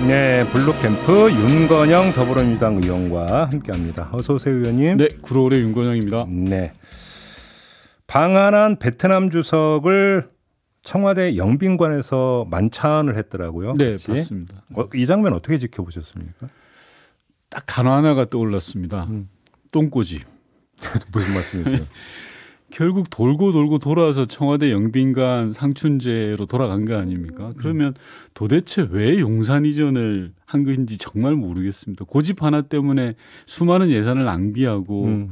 네, 블루캠프 윤건영 더불어민주당 의원과 함께합니다. 어서 오세요, 의원님. 네, 구로울의 윤건영입니다. 네, 방한한 베트남 주석을 청와대 영빈관에서 만찬을 했더라고요. 네, 같이. 봤습니다. 이 장면 어떻게 지켜보셨습니까? 딱 단어 하나가 떠올랐습니다. 똥꼬집. 무슨 말씀이세요? 결국 돌고 돌고 돌아서 청와대 영빈관 상춘제로 돌아간 거 아닙니까? 그러면 도대체 왜 용산 이전을 한 건지 정말 모르겠습니다. 고집 하나 때문에 수많은 예산을 낭비하고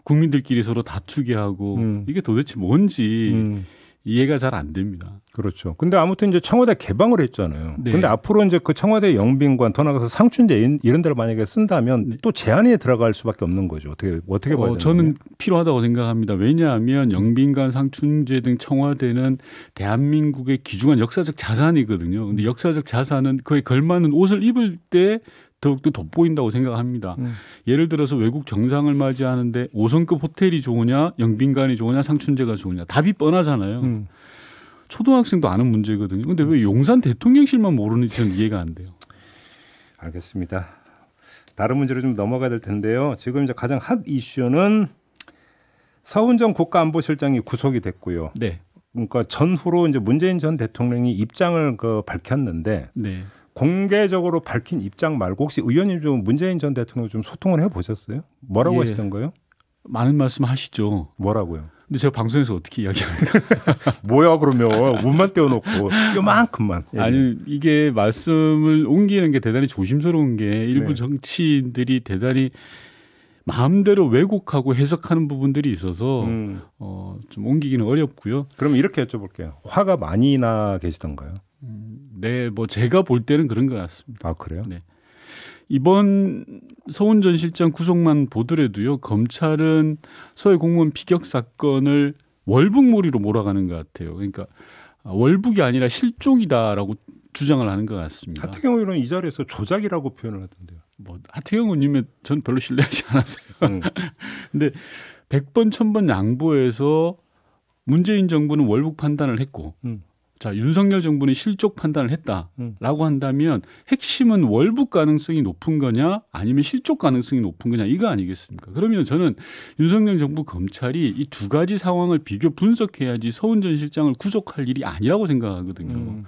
국민들끼리 서로 다투게 하고 이게 도대체 뭔지 이해가 잘 안 됩니다. 그렇죠. 근데 아무튼 이제 청와대 개방을 했잖아요. 네. 근데 앞으로 이제 그 청와대 영빈관 더 나가서 상춘제 이런 데를 만약에 쓴다면 네. 또 제한이 들어갈 수밖에 없는 거죠. 어떻게 봐야 되나요? 저는 필요하다고 생각합니다. 왜냐하면 영빈관, 상춘제 등 청와대는 대한민국의 귀중한 역사적 자산이거든요. 근데 역사적 자산은 그에 걸맞는 옷을 입을 때 더욱더 돋보인다고 생각합니다. 예를 들어서 외국 정상을 맞이하는데 5성급 호텔이 좋으냐, 영빈관이 좋으냐, 상춘제가 좋으냐. 답이 뻔하잖아요. 초등학생도 아는 문제거든요. 근데 왜 용산 대통령실만 모르는지 저는 이해가 안 돼요. 알겠습니다. 다른 문제로 좀 넘어가야 될 텐데요. 지금 이제 가장 핫 이슈는 서훈정 국가안보실장이 구속이 됐고요. 네. 그러니까 전후로 이제 문재인 전 대통령이 입장을 밝혔는데 네. 공개적으로 밝힌 입장 말고 혹시 의원님 좀 문재인 전 대통령 좀 소통을 해보셨어요? 뭐라고 하시던가요? 많은 말씀 하시죠. 뭐라고요? 근데 제가 방송에서 어떻게 이야기합니까? 뭐야 그러면 문만 떼어놓고 요만큼만. 아니 이게 말씀을 옮기는 게 대단히 조심스러운 게 일부 네. 정치인들이 대단히 마음대로 왜곡하고 해석하는 부분들이 있어서 좀 옮기기는 어렵고요. 그럼 이렇게 여쭤볼게요. 화가 많이 나 계시던가요? 네, 뭐 제가 볼 때는 그런 것 같습니다. 아 그래요? 네. 이번 서훈 전 실장 구속만 보더라도요, 검찰은 서해 공무원 피격 사건을 월북몰이로 몰아가는 것 같아요. 그러니까 월북이 아니라 실종이다라고 주장을 하는 것 같습니다. 하태경 의원은 이 자리에서 조작이라고 표현을 하던데요. 뭐 하태경 의원님은 전 별로 신뢰하지 않았어요. 근데 100번 1000번 양보해서 문재인 정부는 월북 판단을 했고 자, 윤석열 정부는 실족 판단을 했다라고 한다면 핵심은 월북 가능성이 높은 거냐 아니면 실족 가능성이 높은 거냐 이거 아니겠습니까? 그러면 저는 윤석열 정부 검찰이 이 두 가지 상황을 비교 분석해야지 서훈 전 실장을 구속할 일이 아니라고 생각하거든요.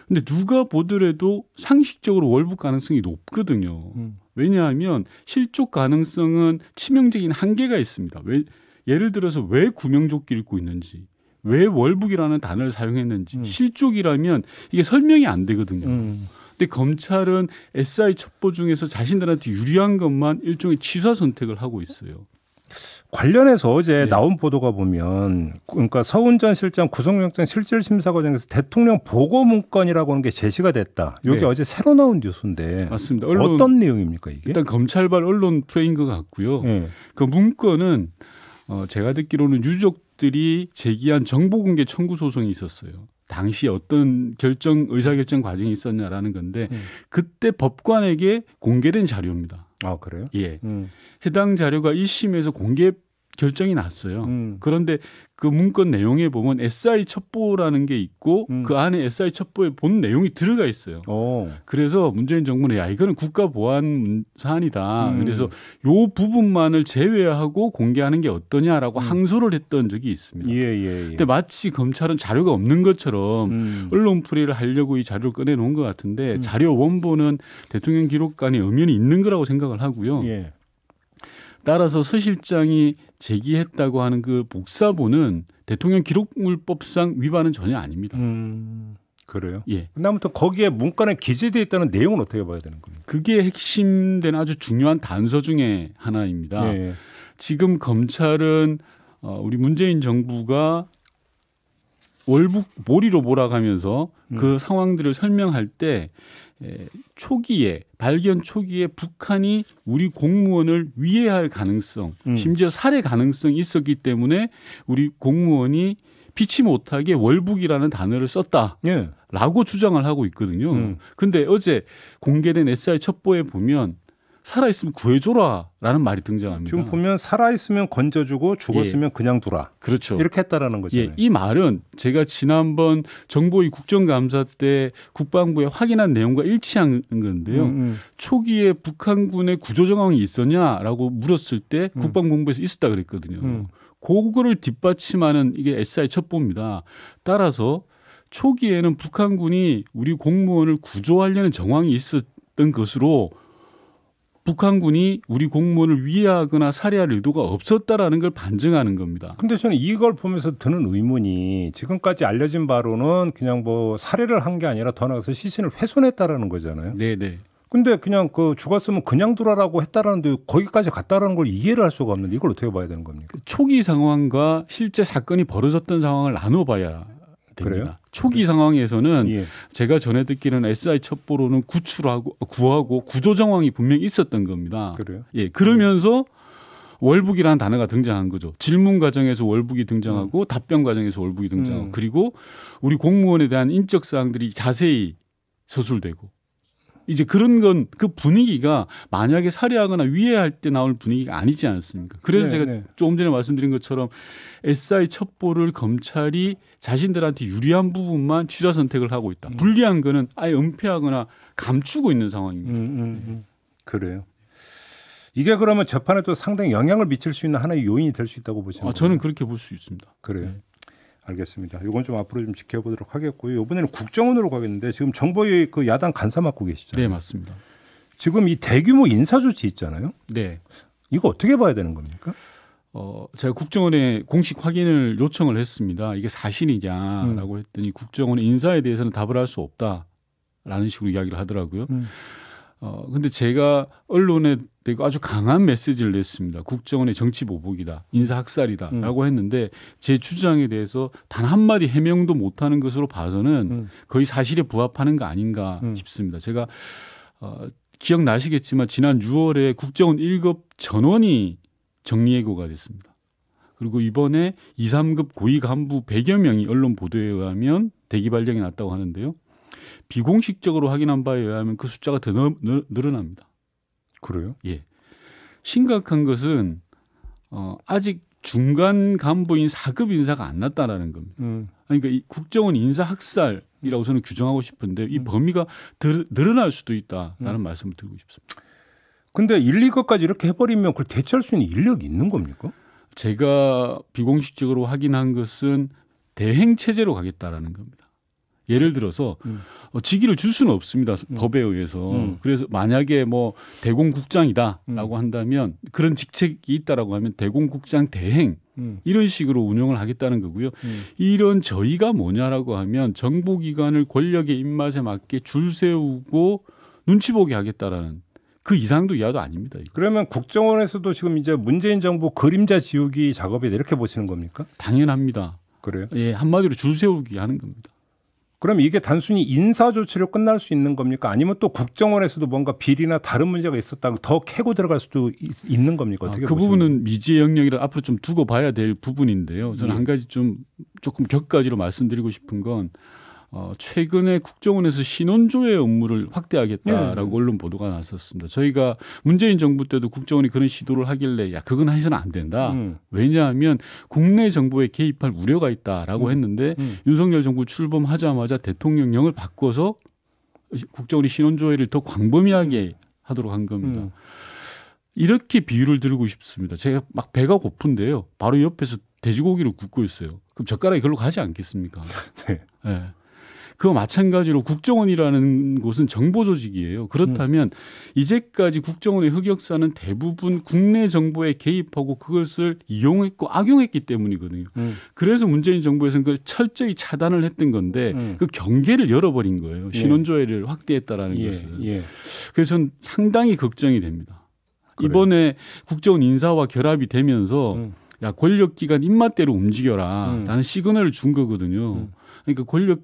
근데 누가 보더라도 상식적으로 월북 가능성이 높거든요. 왜냐하면 실족 가능성은 치명적인 한계가 있습니다. 예를 들어서 왜 구명조끼를 입고 있는지 왜 월북이라는 단어를 사용했는지 실족이라면 이게 설명이 안 되거든요. 근데 검찰은 SI 첩보 중에서 자신들한테 유리한 것만 일종의 취사 선택을 하고 있어요. 관련해서 어제 나온 보도가 보면 그러니까 서훈 전 실장 구속영장 실질심사 과정에서 대통령 보고 문건이라고 하는 게 제시가 됐다. 이게 네. 어제 새로 나온 뉴스인데 맞습니다. 어떤 내용입니까 이게? 일단 검찰발 언론 프레임인 것 같고요. 그 문건은 제가 듣기로는 유족들이 제기한 정보공개 청구 소송이 있었어요. 당시 어떤 의사결정 과정이 있었냐라는 건데 그때 법관에게 공개된 자료입니다. 아 그래요? 예. 해당 자료가 1심에서 공개 결정이 났어요. 그런데 그 문건 내용에 보면 SI 첩보라는 게 있고 그 안에 SI 첩보에 본 내용이 들어가 있어요. 그래서 문재인 정부는 야 이거는 국가보안 사안이다. 그래서 요 부분만을 제외하고 공개하는 게 어떠냐라고 항소를 했던 적이 있습니다. 근데 마치 검찰은 자료가 없는 것처럼 언론 풀이를 하려고 이 자료를 꺼내놓은 것 같은데 자료 원본은 대통령 기록관에 엄연히 있는 거라고 생각을 하고요. 따라서 서 실장이 제기했다고 하는 그 복사본은 대통령 기록물법상 위반은 전혀 아닙니다. 그래요? 예. 근데 아무튼 거기에 문건에 기재되어 있다는 내용은 어떻게 봐야 되는 겁니까? 그게 핵심된 아주 중요한 단서 중에 하나입니다. 지금 검찰은 우리 문재인 정부가 월북 몰이로 몰아가면서 그 상황들을 설명할 때 발견 초기에 북한이 우리 공무원을 위해할 가능성, 심지어 살해 가능성이 있었기 때문에 우리 공무원이 피치 못하게 월북이라는 단어를 썼다라고 주장을 하고 있거든요. 근데 어제 공개된 SI 첩보에 보면 살아있으면 구해줘라라는 말이 등장합니다. 지금 보면 살아있으면 건져주고 죽었으면 그냥 두라. 그렇죠. 이렇게 했다라는 거잖아요. 이 말은 제가 지난번 정보위 국정감사 때 국방부에 확인한 내용과 일치한 건데요. 초기에 북한군의 구조 정황이 있었냐라고 물었을 때 국방본부에서 있었다 그랬거든요. 그거를 뒷받침하는 이게 SI 첩보입니다. 따라서 초기에는 북한군이 우리 공무원을 구조하려는 정황이 있었던 것으로 북한군이 우리 공무원을 위해하거나 살해할 의도가 없었다라는 걸 반증하는 겁니다. 근데 저는 이걸 보면서 드는 의문이 지금까지 알려진 바로는 그냥 뭐 살해를 한 게 아니라 더 나아가서 시신을 훼손했다라는 거잖아요. 네네. 근데 그냥 그 죽었으면 그냥 두라라고 했다라는데 거기까지 갔다라는 걸 이해를 할 수가 없는데 이걸 어떻게 봐야 되는 겁니까? 초기 상황과 실제 사건이 벌어졌던 상황을 나눠봐야 됩니다. 그래요? 초기 상황에서는 예. 제가 전해 듣기로는 SI 첩보로는 구하고 구조 정황이 분명히 있었던 겁니다. 그래요? 예, 그러면서 월북이라는 단어가 등장한 거죠. 질문 과정에서 월북이 등장하고 답변 과정에서 월북이 등장하고 그리고 우리 공무원에 대한 인적 사항들이 자세히 서술되고 이제 그런 건 그 분위기가 만약에 살해하거나 위해할 때 나올 분위기가 아니지 않습니까? 그래서 제가 조금 전에 말씀드린 것처럼 SI 첩보를 검찰이 자신들한테 유리한 부분만 취사 선택을 하고 있다. 불리한 거는 아예 은폐하거나 감추고 있는 상황입니다. 그래요. 이게 그러면 재판에도 상당히 영향을 미칠 수 있는 하나의 요인이 될 수 있다고 보시는 거예요? 저는 그렇게 볼 수 있습니다. 그래요. 네. 알겠습니다. 이건 좀 앞으로 좀 지켜보도록 하겠고요. 이번에는 국정원으로 가겠는데 지금 정보위 그 야당 간사 맡고 계시잖아요. 네, 맞습니다. 지금 이 대규모 인사 조치 있잖아요. 네. 이거 어떻게 봐야 되는 겁니까? 제가 국정원에 공식 확인을 요청을 했습니다. 이게 사실이냐라고 했더니 국정원 인사에 대해서는 답을 할 수 없다라는 식으로 이야기를 하더라고요. 근데 제가 언론에 대고 아주 강한 메시지를 냈습니다. 국정원의 정치 보복이다, 인사 학살이다라고 했는데 제 주장에 대해서 단 한마디 해명도 못하는 것으로 봐서는 거의 사실에 부합하는 거 아닌가 싶습니다. 제가 기억나시겠지만 지난 6월에 국정원 1급 전원이 정리해고가 됐습니다. 그리고 이번에 2, 3급 고위 간부 100여 명이 언론 보도에 의하면 대기 발령이 났다고 하는데요. 비공식적으로 확인한 바에 의하면 그 숫자가 더 늘어납니다. 그래요? 예. 심각한 것은 아직 중간 간부인 4급 인사가 안 났다라는 겁니다. 그러니까 이 국정원 인사 학살이라고 저는 규정하고 싶은데 이 범위가 늘어날 수도 있다라는 말씀을 드리고 싶습니다. 근데 1, 2급까지 이렇게 해버리면 그걸 대처할 수 있는 인력이 있는 겁니까? 제가 비공식적으로 확인한 것은 대행 체제로 가겠다라는 겁니다. 예를 들어서 직위를 줄 수는 없습니다. 법에 의해서. 그래서 만약에 뭐 대공국장이다라고 한다면 그런 직책이 있다라고 하면 대공국장 대행 이런 식으로 운영을 하겠다는 거고요. 이런 저희가 뭐냐라고 하면 정보기관을 권력의 입맛에 맞게 줄 세우고 눈치 보게 하겠다라는 그 이상도 이하도 아닙니다. 이거. 그러면 국정원에서도 지금 이제 문재인 정부 그림자 지우기 작업이다 이렇게 보시는 겁니까? 당연합니다. 그래요? 예, 한마디로 줄 세우기 하는 겁니다. 그럼 이게 단순히 인사 조치로 끝날 수 있는 겁니까? 아니면 또 국정원에서도 뭔가 비리나 다른 문제가 있었다고 더 캐고 들어갈 수도 있는 겁니까? 어떻게 그 부분은 미지의 영역이라 앞으로 좀 두고 봐야 될 부분인데요. 저는 한 가지 조금 격가지로 말씀드리고 싶은 건 최근에 국정원에서 신원조회 업무를 확대하겠다라고 언론 보도가 났었습니다. 저희가 문재인 정부 때도 국정원이 그런 시도를 하길래 야 그건 해서는 안 된다. 왜냐하면 국내 정보에 개입할 우려가 있다라고 했는데 윤석열 정부 출범하자마자 대통령령을 바꿔서 국정원이 신원조회를 더 광범위하게 하도록 한 겁니다. 이렇게 비유를 드리고 싶습니다. 제가 막 배가 고픈데요. 바로 옆에서 돼지고기를 굽고 있어요. 그럼 젓가락이 글로 가지 않겠습니까? 네. 네. 그와 마찬가지로 국정원이라는 곳은 정보 조직이에요. 그렇다면 이제까지 국정원의 흑역사는 대부분 국내 정보에 개입하고 그것을 이용했고 악용했기 때문이거든요. 그래서 문재인 정부에서는 그걸 철저히 차단을 했던 건데 그 경계를 열어버린 거예요. 신원조회를 확대했다라는 것을. 그래서 저는 상당히 걱정이 됩니다. 그래요. 이번에 국정원 인사와 결합이 되면서 야 권력기관 입맛대로 움직여라 라는 시그널을 준 거거든요. 그러니까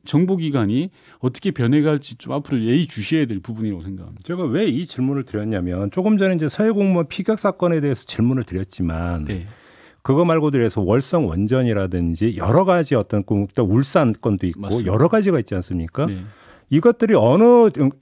정보기관이 어떻게 변해갈지 좀 앞으로 예의주시해야 될 부분이라고 생각합니다. 제가 왜 이 질문을 드렸냐면 조금 전에 이제 서해 공무원 피격 사건에 대해서 질문을 드렸지만 그거 말고도 그래서 월성 원전이라든지 여러 가지 어떤 또 울산 건도 있고 여러 가지가 있지 않습니까? 이것들이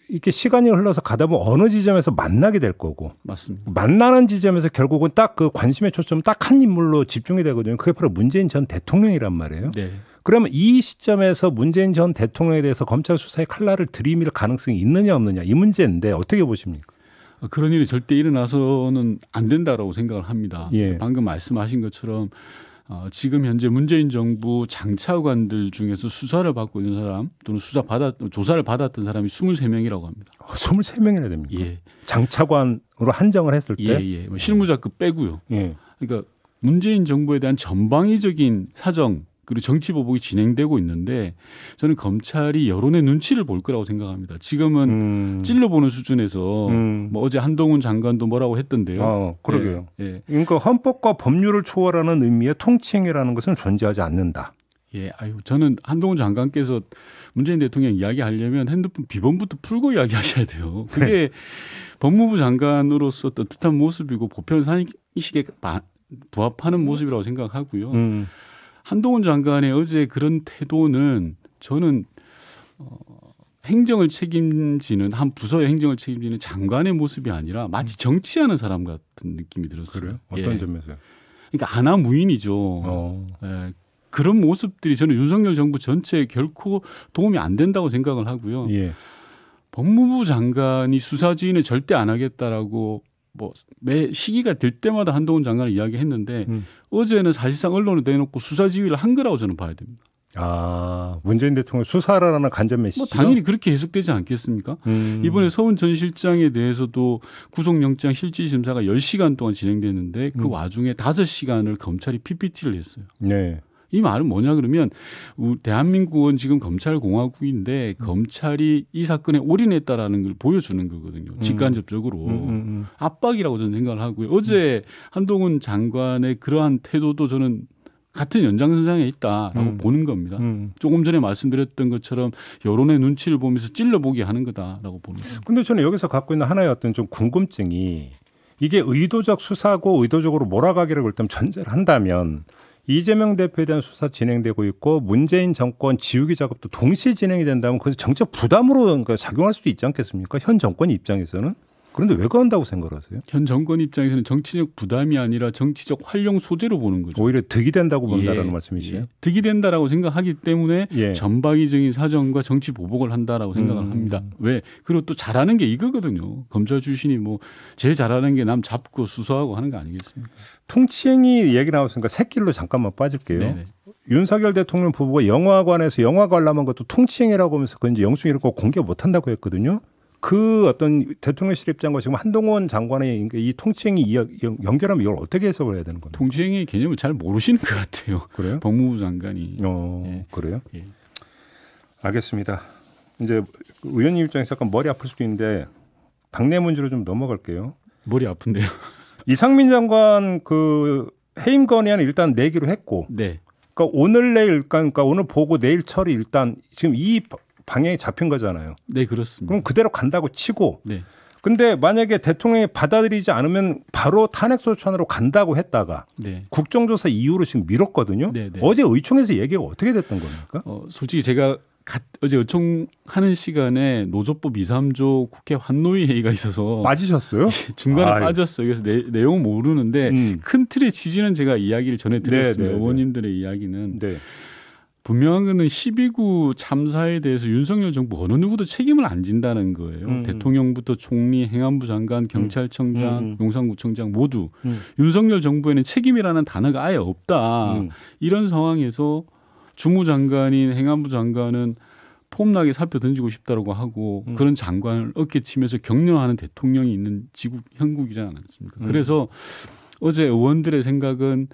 이렇게 시간이 흘러서 가다 보면 어느 지점에서 만나게 될 거고. 맞습니다. 만나는 지점에서 결국은 딱 그 관심의 초점 딱 한 인물로 집중이 되거든요. 그게 바로 문재인 전 대통령이란 말이에요. 네. 그러면 이 시점에서 문재인 전 대통령에 대해서 검찰 수사에 칼날을 들이밀 가능성이 있느냐 없느냐 이 문제인데 어떻게 보십니까? 그런 일이 절대 일어나서는 안 된다라고 생각을 합니다. 예. 방금 말씀하신 것처럼 지금 현재 문재인 정부 장차관들 중에서 수사를 받고 있는 사람 또는 조사를 받았던 사람이 23명이라고 합니다. 23명이나 됩니까? 예. 장차관으로 한정을 했을 때? 예. 뭐 실무자급 빼고요. 예. 그러니까 문재인 정부에 대한 전방위적인 사정 그리고 정치 보복이 진행되고 있는데 저는 검찰이 여론의 눈치를 볼 거라고 생각합니다. 지금은 찔러보는 수준에서 뭐 어제 한동훈 장관도 뭐라고 했던데요. 그러게요. 예. 그러니까 헌법과 법률을 초월하는 의미의 통치행위라는 것은 존재하지 않는다. 예, 저는 한동훈 장관께서 문재인 대통령 이야기하려면 핸드폰 비번부터 풀고 이야기하셔야 돼요. 그게 법무부 장관으로서 떳떳한 모습이고 보편 상식에 부합하는 모습이라고 생각하고요. 한동훈 장관의 어제 그런 태도는 저는 행정을 책임지는 한 부서의 행정을 책임지는 장관의 모습이 아니라 마치 정치하는 사람 같은 느낌이 들었어요. 그래요? 어떤 점에서요? 그러니까 아나무인이죠. 예, 그런 모습들이 저는 윤석열 정부 전체에 결코 도움이 안 된다고 생각을 하고요. 예. 법무부 장관이 수사 지휘는 절대 안 하겠다라고 뭐 매 시기가 될 때마다 한동훈 장관을 이야기했는데 어제는 사실상 언론에 내놓고 수사 지휘를 한 거라고 저는 봐야 됩니다. 문재인 대통령 수사라는 간접 메시지. 뭐 당연히 그렇게 해석되지 않겠습니까? 이번에 서훈 전 실장에 대해서도 구속영장 실질 심사가 10시간 동안 진행됐는데 그 와중에 5시간을 검찰이 PPT를 했어요. 네. 이 말은 뭐냐 그러면 대한민국은 지금 검찰공화국인데 검찰이 이 사건에 올인했다라는 걸 보여주는 거거든요. 직간접적으로. 압박이라고 저는 생각을 하고요. 어제 한동훈 장관의 그러한 태도도 저는 같은 연장선상에 있다라고 보는 겁니다. 조금 전에 말씀드렸던 것처럼 여론의 눈치를 보면서 찔러보게 하는 거다라고 보는 겁니다. 그런데 저는 여기서 갖고 있는 하나의 어떤 좀 궁금증이 이게 의도적 수사고 의도적으로 몰아가기를 일단 전제를 한다면 이재명 대표에 대한 수사 진행되고 있고 문재인 정권 지우기 작업도 동시에 진행이 된다면 그것이 정책 부담으로 작용할 수도 있지 않겠습니까? 현 정권 입장에서는. 그런데 왜 그런다고 생각하세요? 현 정권 입장에서는 정치적 부담이 아니라 정치적 활용 소재로 보는 거죠. 오히려 득이 된다고 본다라는 말씀이시죠? 예. 득이 된다라고 생각하기 때문에 전방위적인 사정과 정치 보복을 한다라고 생각을 합니다. 왜? 그리고 또 잘하는 게 이거거든요. 검찰 출신이 뭐 제일 잘하는 게 남 잡고 수사하고 하는 거 아니겠습니까? 통치행위 얘기 나왔으니까 새길로 잠깐만 빠질게요. 네네. 윤석열 대통령 부부가 영화관에서 영화 관람한 것도 통치행위라고 하면서 그 이제 영수증을 꼭 공개 못한다고 했거든요. 그 어떤 대통령실 입장과 지금 한동훈 장관의 이 통치행위 연결하면 이걸 어떻게 해석을 해야 되는 겁니까? 통치행위 개념을 잘 모르시는 것 같아요. 그래요? 법무부 장관이. 그래요? 예. 알겠습니다. 이제 의원님 입장에서 약간 머리 아플 수도 있는데 당내 문제로 좀 넘어갈게요. 머리 아픈데요. 이상민 장관 그 해임 건의안을 일단 내기로 했고, 네. 그러니까 오늘 내일 그러니까 오늘 보고 내일 처리 일단 지금 이 방향이 잡힌 거잖아요. 네, 그렇습니다. 그럼 그대로 간다고 치고. 네. 근데 만약에 대통령이 받아들이지 않으면 바로 탄핵소추안으로 간다고 했다가 국정조사 이후로 지금 미뤘거든요. 어제 의총에서 얘기가 어떻게 됐던 겁니까? 솔직히 제가 어제 의총하는 시간에 노조법 2, 3조 국회 환노위 회의가 있어서 빠지셨어요? 중간에 빠졌어요. 그래서 내용은 모르는데 큰 틀의 취지는 제가 이야기를 전해드렸습니다. 의원님들의 이야기는. 분명한 거는 12구 참사에 대해서 윤석열 정부 어느 누구도 책임을 안 진다는 거예요. 대통령부터 총리, 행안부 장관, 경찰청장, 용산구청장 모두 윤석열 정부에는 책임이라는 단어가 아예 없다. 이런 상황에서 주무장관인 행안부 장관은 폼나게 사표 던지고 싶다고 하고 그런 장관을 어깨치면서 격려하는 대통령이 있는 형국이지 않습니까? 그래서 어제 의원들의 생각은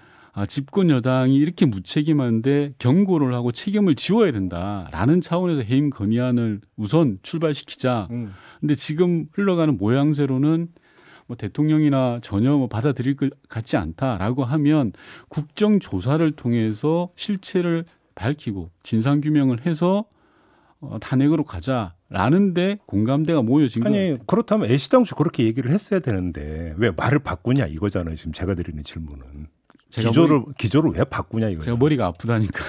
집권 여당이 이렇게 무책임한데 경고를 하고 책임을 지워야 된다라는 차원에서 해임 건의안을 우선 출발시키자. 근데 지금 흘러가는 모양새로는 뭐 대통령이나 전혀 뭐 받아들일 것 같지 않다라고 하면 국정조사를 통해서 실체를 밝히고 진상규명을 해서 탄핵으로 가자라는데 공감대가 모여진 거예요. 아니 그렇다면 애시당초 그렇게 얘기를 했어야 되는데 왜 말을 바꾸냐 이거잖아요. 지금 제가 드리는 질문은. 기조를 왜 바꾸냐 이거예요. 제가 머리가 아프다니까요.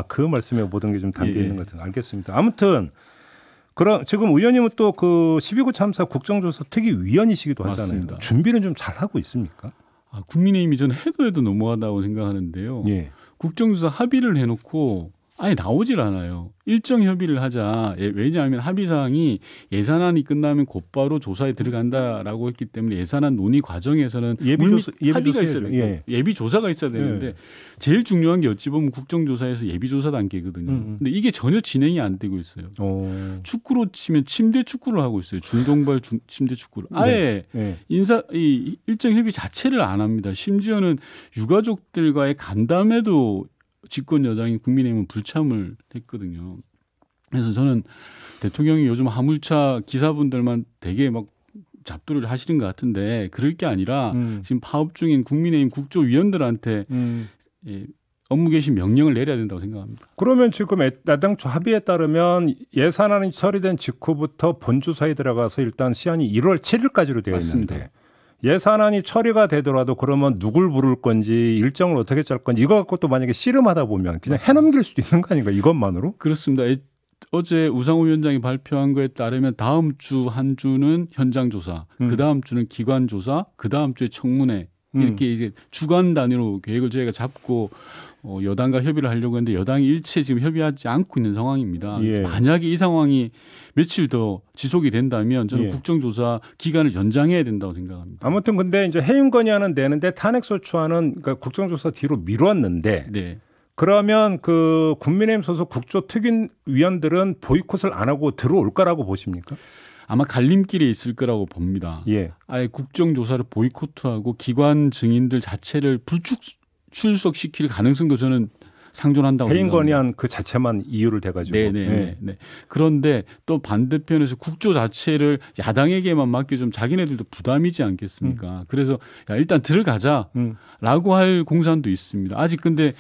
그 말씀에 모든 게 좀 담겨 있는 것 같아요. 알겠습니다. 아무튼 지금 의원님은 또 그 12구 참사 국정조사 특위위원이시기도 하잖아요. 맞습니다. 준비는 좀 잘하고 있습니까? 국민의힘이 저는 해도 너무하다고 생각하는데요. 예. 국정조사 합의를 해놓고 아예 나오질 않아요. 일정 협의를 하자. 왜냐하면 합의사항이 예산안이 끝나면 곧바로 조사에 들어간다라고 했기 때문에 예산안 논의 과정에서는 합의가 있어야 되고 예비조사가 있어야 되는데 제일 중요한 게 어찌 보면 국정조사에서 예비조사 단계거든요. 근데 이게 전혀 진행이 안 되고 있어요. 축구로 치면 침대 축구를 하고 있어요. 중동발 침대 축구를. 아예 이 일정 협의 자체를 안 합니다. 심지어는 유가족들과의 간담회도 집권 여당인 국민의힘은 불참을 했거든요. 그래서 저는 대통령이 요즘 화물차 기사분들만 되게 막 잡두를 하시는 것 같은데 그럴 게 아니라 지금 파업 중인 국민의힘 국조위원들한테 업무 개시 명령을 내려야 된다고 생각합니다. 그러면 지금 야당초 합의에 따르면 예산안이 처리된 직후부터 본주사에 들어가서 일단 시한이 1월 7일까지로 되어 맞습니다. 있는데 예산안이 처리가 되더라도 그러면 누굴 부를 건지 일정을 어떻게 짤 건지 이거 갖고 또 만약에 씨름하다 보면 그냥 해넘길 수도 있는 거 아닌가 이것만으로? 그렇습니다. 어제 우상호 위원장이 발표한 거에 따르면 다음 주 한 주는 현장 조사, 그 다음 주는 기관 조사, 그 다음 주에 청문회 이렇게 이제 주간 단위로 계획을 저희가 잡고 여당과 협의를 하려고 했는데 여당이 일체 지금 협의하지 않고 있는 상황입니다. 예. 만약에 이 상황이 며칠 더 지속이 된다면 저는 국정조사 기간을 연장해야 된다고 생각합니다. 아무튼 근데 이제 해임 건의안은 내는데 탄핵소추안은 그러니까 국정조사 뒤로 미뤘는데 네. 그러면 그 국민의힘 소속 국조특위위원들은 보이콧을 안 하고 들어올 거라고 보십니까? 아마 갈림길에 있을 거라고 봅니다. 예. 아예 국정조사를 보이콧하고 기관 증인들 자체를 불출석시킬 가능성도 저는 상존한다고 해임 생각합니다. 건의안 그 자체만 이유를 대가지고. 네. 그런데 또 반대편에서 국조 자체를 야당에게만 맡겨주면 자기네들도 부담이지 않겠습니까? 그래서 일단 들어가자라고 할 공산도 있습니다. 아직 근데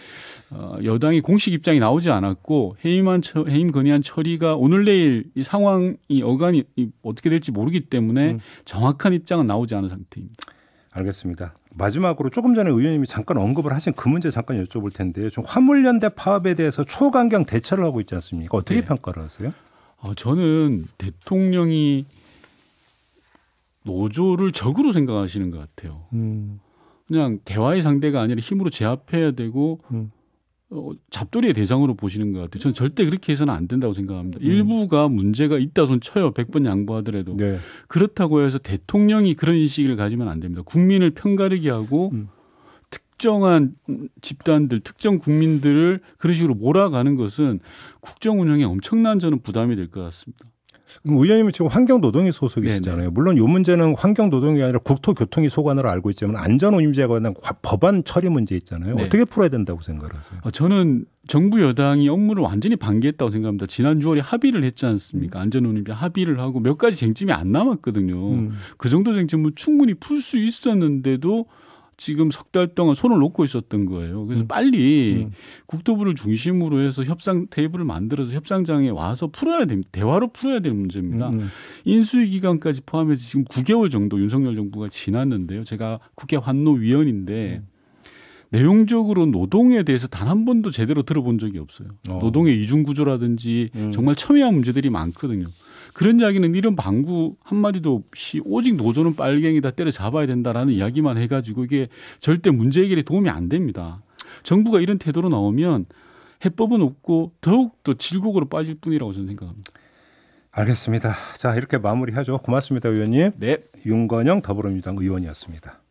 여당이 공식 입장이 나오지 않았고 해임 건의안 처리가 오늘 내일 이 상황이 어간이 어떻게 될지 모르기 때문에 정확한 입장은 나오지 않은 상태입니다. 알겠습니다. 마지막으로 조금 전에 의원님이 잠깐 언급을 하신 그 문제 잠깐 여쭤볼 텐데요. 좀 화물연대 파업에 대해서 초강경 대처를 하고 있지 않습니까? 어떻게 평가를 하세요? 저는 대통령이 노조를 적으로 생각하시는 것 같아요. 그냥 대화의 상대가 아니라 힘으로 제압해야 되고 잡돌이의 대상으로 보시는 것 같아요. 저는 절대 그렇게 해서는 안 된다고 생각합니다. 일부가 문제가 있다 손 쳐요. 100번 양보하더라도. 네. 그렇다고 해서 대통령이 그런 인식을 가지면 안 됩니다. 국민을 편가르게 하고 특정한 집단들, 특정 국민들을 그런 식으로 몰아가는 것은 국정 운영에 엄청난 저는 부담이 될 것 같습니다. 의원님은 지금 환경노동위 소속이시잖아요. 네네. 물론 이 문제는 환경노동이 아니라 국토교통위 소관으로 알고 있지만 안전오염제에 관한 법안 처리 문제 있잖아요. 네. 어떻게 풀어야 된다고 생각하세요? 저는 정부 여당이 업무를 완전히 방기했다고 생각합니다. 지난 6월에 합의를 했지 않습니까? 안전오염제 합의를 하고 몇 가지 쟁점이 안 남았거든요. 그 정도 쟁점은 충분히 풀 수 있었는데도 지금 석 달 동안 손을 놓고 있었던 거예요. 그래서 빨리 국토부를 중심으로 해서 협상 테이블을 만들어서 협상장에 와서 풀어야 됩니다. 대화로 풀어야 될 문제입니다. 인수위 기간까지 포함해서 지금 9개월 정도 윤석열 정부가 지났는데요. 제가 국회 환노위원인데 내용적으로 노동에 대해서 단 한 번도 제대로 들어본 적이 없어요. 노동의 이중구조라든지 정말 첨예한 문제들이 많거든요. 그런 이야기는 이런 방구 한마디도 없이 오직 노조는 빨갱이다 때려잡아야 된다라는 이야기만 해가지고 이게 절대 문제 해결에 도움이 안 됩니다. 정부가 이런 태도로 나오면 해법은 없고 더욱더 질곡으로 빠질 뿐이라고 저는 생각합니다. 알겠습니다. 자, 이렇게 마무리하죠. 고맙습니다, 의원님. 네. 윤건영 더불어민주당 의원이었습니다.